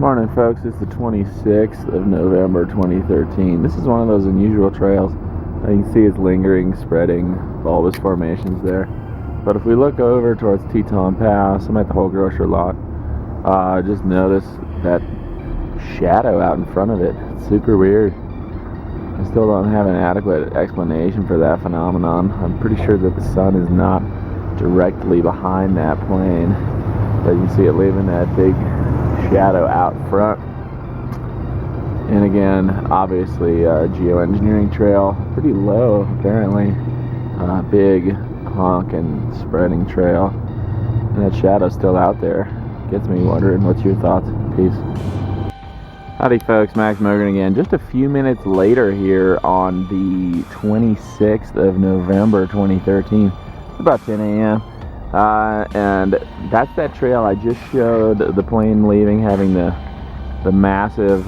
Morning, folks. It's the 26th of November 2013. This is one of those unusual trails. You can see it's lingering, spreading bulbous formations there. But if we look over towards Teton Pass, I'm at the whole grocery lot. Just notice that shadow out in front of it. It's super weird. I still don't have an adequate explanation for that phenomenon. I'm pretty sure that the sun is not directly behind that plane, but you can see it leaving that big shadow out front. And again, obviously geoengineering trail, pretty low apparently, big honk and spreading trail, and that shadow's still out there. Gets me wondering, what's your thoughts? Peace. Howdy folks, Max Mogren again. Just a few minutes later here on the 26th of November 2013. It's about 10 a.m. And that's that trail I just showed the plane leaving, having the massive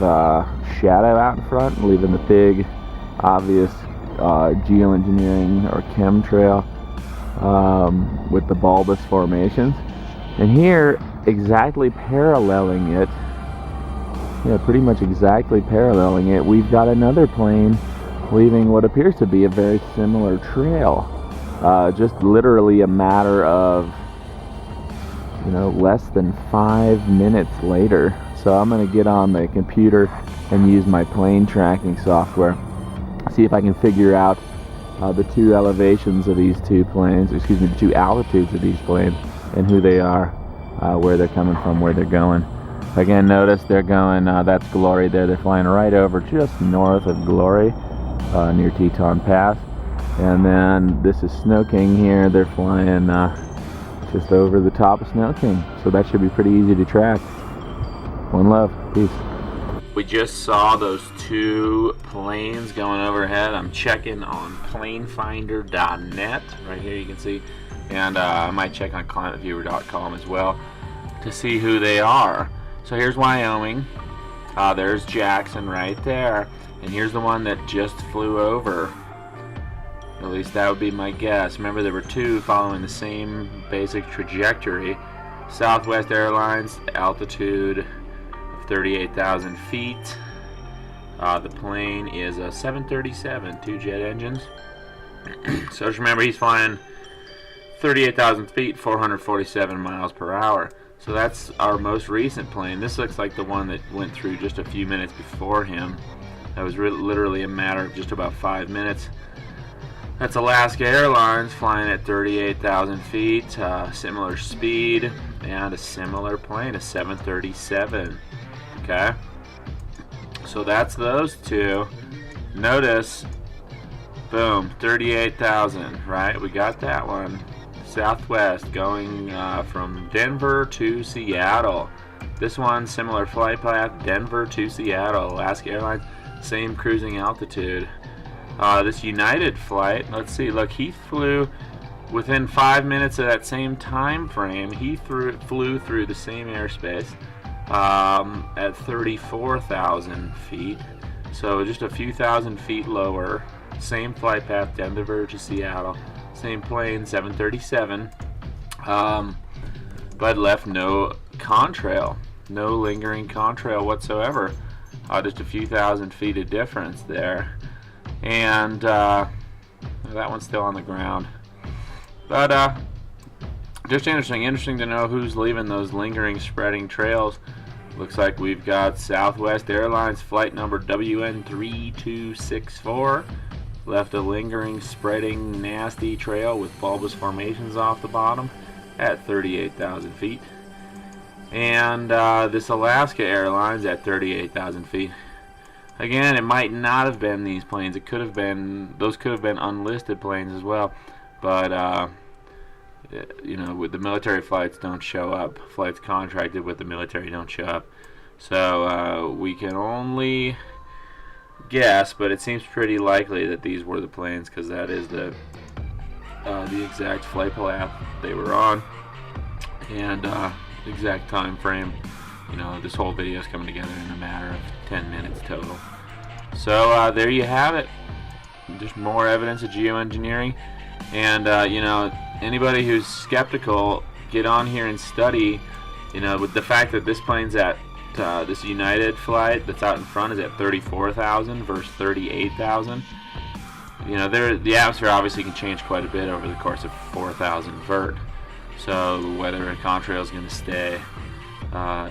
shadow out in front, leaving the big obvious geoengineering or chemtrail with the bulbous formations. And here, exactly paralleling it, pretty much exactly paralleling it, we've got another plane leaving what appears to be a very similar trail. Just literally a matter of, less than 5 minutes later. So I'm going to get on the computer and use my plane tracking software, see if I can figure out the two elevations of these two planes, the two altitudes of these planes, and who they are, where they're coming from, where they're going. Again, notice they're going, that's Glory there. They're flying right over just north of Glory, near Teton Pass. And then this is Snow King here. They're flying just over the top of Snow King. So that should be pretty easy to track. One love. Peace. We just saw those two planes going overhead. I'm checking on planefinder.net. Right here you can see. And I might check on climatviewer.com as well to see who they are. So here's Wyoming. There's Jackson right there. And here's the one that just flew over. At least that would be my guess. Remember, there were two following the same basic trajectory. Southwest Airlines, altitude of 38,000 feet. The plane is a 737, two jet engines. So just remember, he's flying 38,000 feet, 447 miles per hour. So that's our most recent plane. This looks like the one that went through just a few minutes before him. That was literally a matter of just about 5 minutes. That's Alaska Airlines flying at 38,000 feet, similar speed, and a similar plane, a 737. Okay? So that's those two. Notice, boom, 38,000, right? We got that one. Southwest going from Denver to Seattle. This one, similar flight path, Denver to Seattle. Alaska Airlines, same cruising altitude. This United flight, let's see, look, he flew within 5 minutes of that same time frame. He flew through the same airspace at 34,000 feet. So just a few thousand feet lower. Same flight path, Denver to Seattle. Same plane, 737. But left no contrail, no lingering contrail whatsoever. Just a few thousand feet of difference there. And that one's still on the ground. But just interesting to know who's leaving those lingering, spreading trails. Looks like we've got Southwest Airlines flight number WN3264. Left a lingering, spreading, nasty trail with bulbous formations off the bottom at 38,000 feet. And this Alaska Airlines at 38,000 feet. Again, it might not have been these planes. It could have been, those could have been unlisted planes as well. But, with the military flights don't show up. Flights contracted with the military don't show up. So we can only guess, but it seems pretty likely that these were the planes, because that is the exact flight path they were on, and exact time frame. This whole video is coming together in a matter of 10 minutes total. So there you have it. Just more evidence of geoengineering. And anybody who's skeptical, get on here and study. With the fact that this plane's at this United flight that's out in front is at 34,000 versus 38,000. You know, the atmosphere obviously can change quite a bit over the course of 4,000 vert. So whether a contrail is going to stay,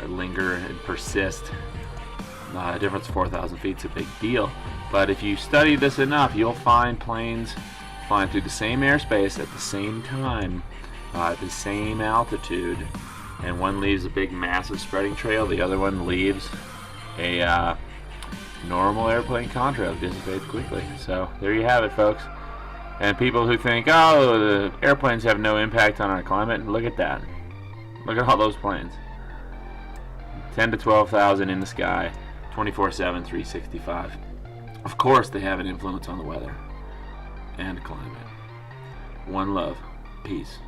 linger, and persist, a difference of 4,000 feet is a big deal. But if you study this enough, you'll find planes flying through the same airspace at the same time, at the same altitude, and one leaves a big massive spreading trail, the other one leaves a normal airplane contrail, dissipates quickly. So there you have it, folks. And people who think, oh, the airplanes have no impact on our climate, look at that. Look at all those planes. 10 to 12,000 in the sky, 24/7, 365. Of course they have an influence on the weather and climate. One love. Peace.